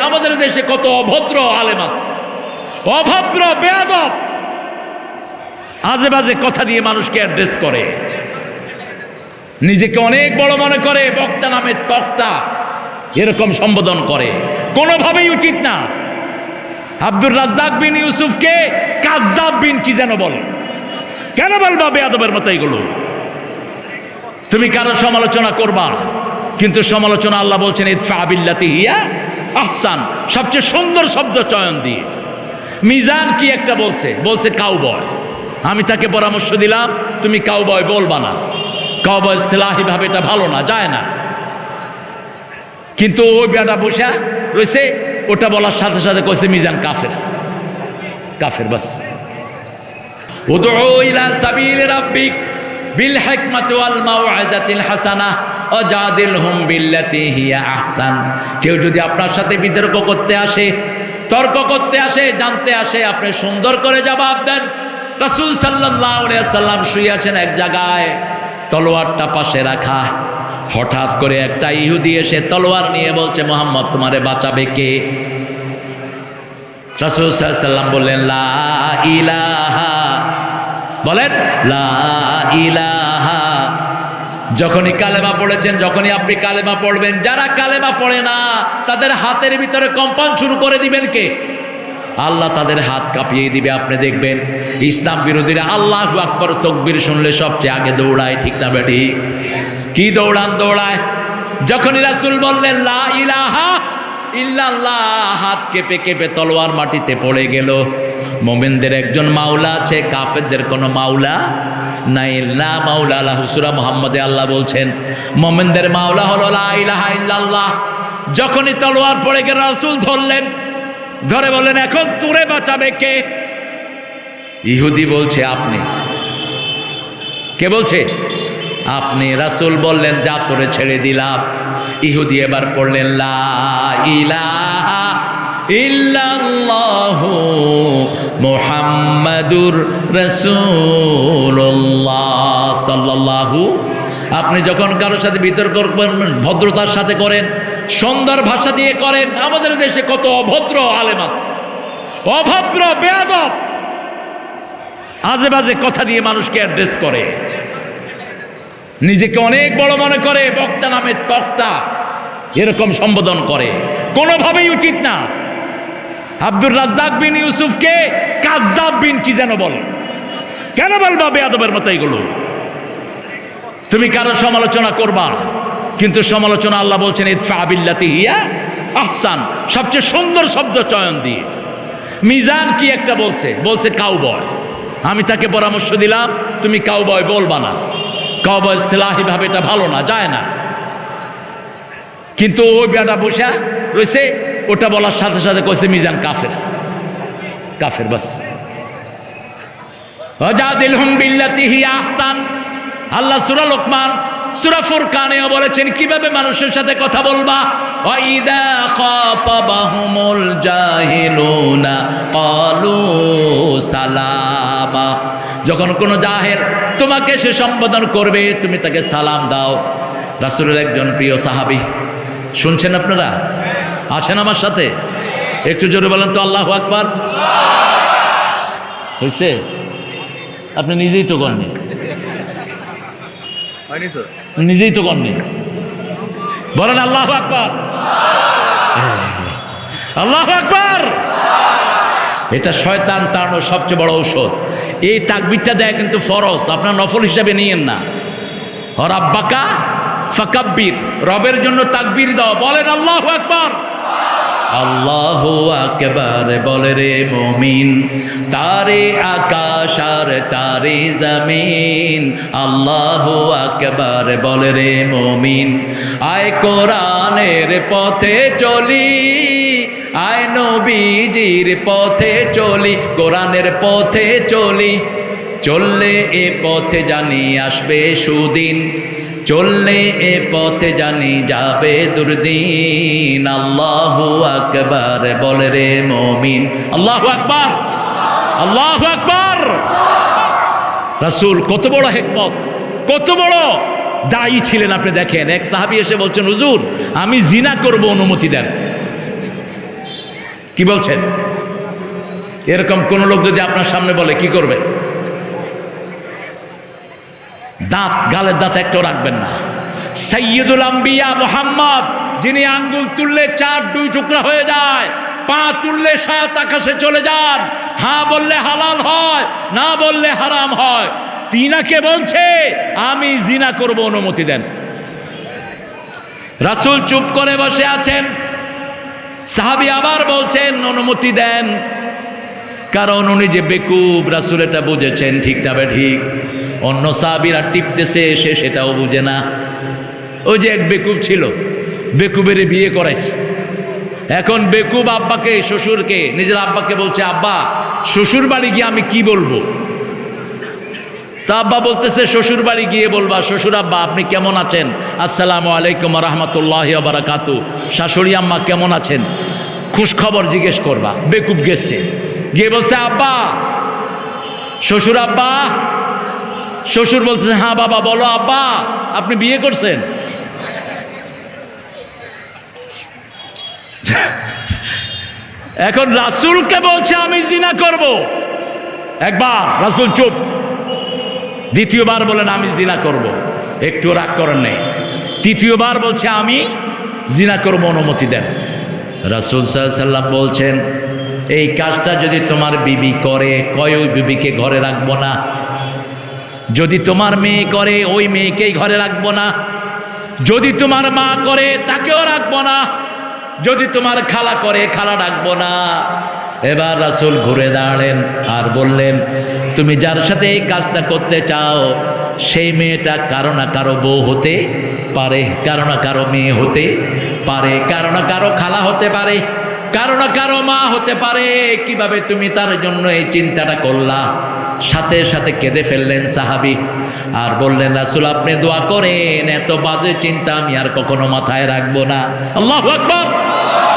আমাদের দেশে কত অভদ্র আলেম আছে, অভদ্র বেয়াদব, আজে বাজে কথা দিয়ে মানুষকে অ্যাড্রেস করে, নিজেকে অনেক বড় মনে করে, বক্তা নামে তক্তা এরকম সম্বোধন করে, কোনোভাবেই উচিত না। আব্দুর রাজ্জাক বিন ইউসুফকে কাজ্জাব বিন কি যেন বলে, কেন বলবা বেয়াদবের মতো এগুলো? তুমি কারো সমালোচনা করবা, কিন্তু সমালোচনা আল্লাহ বলছেন ইদফা বিল্লাতি হিয়া আহসান, সবচেয়ে সুন্দর শব্দ চয়ন দিয়ে। মিজান কি একটা বলছে কাউবয়, আমি তাকে পরামর্শ দিলাম তুমি কাউবয় বলবা না, কাউবয় ইসলাহি ভাবে এটা ভালো না, যায় না। কিন্তু ওই বেটা বসা রয়েছে, ওটা বলার সাথে সাথে কইছে মিজান কাফের, কাফের বাস। উদউ ইলা সাবিল রাব্বিক বিল হিকমাতি ওয়াল মাউইযাতিল হাসানাহ ওয়াজাদিলহুম বিল্লাতি হিয়া আহসান। কেউ যদি আপনার সাথে বিতর্ক করতে আসে, তর্ক করতে আসে, জানতে আসে, আপনি সুন্দর করে জবাব দেন। রাসূল সাল্লাল্লাহু আলাইহি ওয়াসাল্লাম শুয়ে আছেন এক জায়গায়, তলোয়ারটা পাশে রাখা। হঠাৎ করে একটা ইহুদি এসে তলোয়ার নিয়ে বলছে, মুহাম্মদ তোমারে বাঁচাবে কে? রাসূল সাল্লাল্লাহু আলাইহি ওয়াসাল্লাম বললেন লা ইলাহা, বলেন লা ইলাহা। যখনই কালেমা পড়েছেন, যখনই আপনি কালেমা পড়বেন, যারা কালেমা পড়ে না তাদের হাতের ভিতরে কম্পন শুরু করে দিবেন কে? আল্লাহ তাদের হাত কাঁপিয়ে দিবে। আপনি দেখবেন ইসলাম বিরোধীরা আল্লাহু আকবার তাকবীর শুনলে সবচেয়ে আগে দৌড়ায়, ঠিক না বেটি? কি দৌড়ায়? যখনই রাসূল বললেন লা ইলাহা ইল্লাল্লাহ, হাত কেঁপে কেঁপে তলোয়ার মাটিতে পড়ে গেল। মুমিনদের একজন মাওলা আছে, কাফেরদের কোনো মাওলা নাই। লা মাওলা লাহু, সূরা মুহাম্মদে আল্লাহ বলছেন মুমিনদের মাওলা হলো লা ইলাহা ইল্লাল্লাহ। যখনই তলোয়ার পড়ে গেল, রাসূল ধরে বললেন এখন তোরে বাঁচাবে কে? ইহুদি বলছে আপনি। কে বলছে? আপনি। রাসূল বললেন যা তোরে ছেড়ে দিলাম। ইহুদি এবার পড়লেন লা ইলাহা ইল্লাল্লাহু মুহাম্মাদুর রাসূলুল্লাহ সাল্লাল্লাহু। আপনি যখন কারোর সাথে বিতর্ক করবেন, ভদ্রতার সাথে করেন, সুন্দর ভাষা দিয়ে করেন। আমাদের দেশে কত অভদ্র আলেম আছে, অভদ্র বেয়াদব, আজে বাজে কথা দিয়ে মানুষকে অ্যাড্রেস করে, নিজেকে অনেক বড় মনে করে, বক্তা নামে তক্তা এরকম সম্বোধন করে, কোনোভাবেই উচিত না। আব্দুর রাজ্জাক বিন ইউসুফকে কাজ্জাব বিন কি যেন বলে, কেন বলবা বেয়াদবের মতো এগুলো? তুমি কারো সমালোচনা করবা, কিন্তু সমালোচনা আল্লাহ বলছেন ইদফা বিল্লাতি হিয়া আহসান, সবচেয়ে সুন্দর শব্দ চয়ন দিয়ে। মিজান কি একটা বলছে কাউবয়, আমি তাকে পরামর্শ দিলাম তুমি কাউবয় বলবা না, কাউবয় ইসলাহি ভাবে এটা ভালো না, যায় না। কিন্তু ওই বেটা বসা রয়েছে, ওটা বলার সাথে সাথে কইছে মিজান কাফের, কাফের বাস। ওয়াজাদিলহুম বিল্লাতি হিয়া আহসান। আল্লাহ সূরা লোকমান, সূরা ফুরকানেও বলেছেন কিভাবে মানুষের সাথে কথা বলবা। ওয়াইদা খাতাবাহুমুল জাহিলুনা ক্বালু সালামা। যখন কোনো জাহেল তোমাকে সে সম্বোধন করবে, তুমি তাকে সালাম দাও। রাসূলের একজন প্রিয় সাহাবী, শুনছেন আপনারা? আছেন আমার সাথে? একটু জোরে বলেন তো আল্লাহু আকবার। হয়েছে? আপনি নিজেই তো করেননি, নিজেই তো করেননি, বলেন আল্লাহু আকবার, আল্লাহু আকবার। এটা শয়তান তাড়ানোর সবচেয়ে বড় ঔষধ। এই তাকবীরটা দেয় কিন্তু ফরজ, আপনার নফল হিসাবে নিয়েন না। রাব্বাকা ফাকাব্বির, রবের জন্য তাকবীর দাও, বলেন আল্লাহু আকবার। আল্লাহু আকবার বলে রে মুমিন, তারে আকাশ আর তারে জমিন। আল্লাহু আকবার বলে রে মুমিন, আয় কোরআনের পথে চলি, আয় নবীজির পথে চলি, কোরআনের পথে চলি। চললে এ পথে জানি আসবে সুদিন, চললে এ পথে জানি যাবে দুর্দিন। আল্লাহু আকবার বলে রে মুমিন। আল্লাহু আকবার, আল্লাহু আকবার। রাসূল কত বড় হিকমত, কত বড় দায়ী ছিলেন। আপনি দেখেন, এক সাহাবী এসে বলছেন হুজুর আমি জিনা করব, অনুমতি দেন। কি বলছেন? এরকম কোন লোক যদি আপনার সামনে বলে কি করবেন? দাঁত, গালের দাঁত একটাও রাখবেন না। সাইয়্যিদুল আম্বিয়া মুহাম্মদ, যিনি আঙ্গুল তুললে 4 2 টুকরা হয়ে যায়, পা তুললে 7 আকাশে চলে যান, হ্যাঁ বললে হালাল হয়, না বললে হারাম হয়, তিনাকে বলছে আমি জিনা করব, অনুমতি দেন। রাসূল চুপ করে বসে আছেন, সাহাবী আবার বলছেন অনুমতি দেন, কারণ উনি যে বেকুব রাসূল এটা বুঝেছেন, ঠিক না ঠিক? অন্য সাহাবীরা টিপতেছে, এসে সেটাও বুঝে না। ওই যে এক বেকুব ছিল, বেকুবের বিয়ে করাইছে। এখন বেকুব আব্বাকে, শ্বশুরকে, নিজের আব্বাকে বলছে আব্বা শ্বশুর বাড়ি গিয়ে আমি কি বলবো? তা আব্বা বলতেছে শ্বশুর বাড়ি গিয়ে বলবা, শ্বশুর আব্বা আপনি কেমন আছেন, আসসালামু আলাইকুম রাহমাতুল্লাহি ওয়া বারাকাতু, শাশুড়ি আম্মা কেমন আছেন, খুশ খবর জিজ্ঞেস করবা। বেকুব গেছে, গিয়ে বলছে আব্বা, শ্বশুর আব্বা। শ্বশুর বলতেছে হ্যাঁ বাবা বলো আব্বা, আপনি বিয়ে করছেন? এখন রাসূলকে বলছে আমি জিনা করব। একবার রাসূল চুপ, দ্বিতীয়বার বলেন আমি জিনা করব, একটু রাগ করেন নেই। তৃতীয়বার বলছে আমি জিনা করব, অনুমতি দেন। রাসূল সাল্লাল্লাহু আলাইহি ওয়াসাল্লাম বলছেন এই কাজটা যদি তোমার বিবি করে, কয় ওই বিবিকে ঘরে রাখবো না। যদি তোমার মেয়ে করে, ওই মেয়েকেই ঘরে রাখবো না। যদি তোমার মা করে, তাকেও রাখবো না। যদি তোমার খালা করে, খালা রাখবো না। এবার রাসূল ঘুরে দাঁড়ালেন আর বললেন তুমি যার সাথে এই কাজটা করতে চাও, সেই মেয়েটা কারো না কারো বউ হতে পারে, কারো না কারো মেয়ে হতে পারে, কারো না কারো খালা হতে পারে, কারো না কারো মা হতে পারে। কিভাবে তুমি তার জন্য এই চিন্তাটা করলা? সাথে সাথে কেঁদে ফেললেন সাহাবী আর বললেন রাসূল আপনি দোয়া করেন, এত বাজে চিন্তা আমি আর কখনো মাথায় রাখবো না। আল্লাহু আকবার।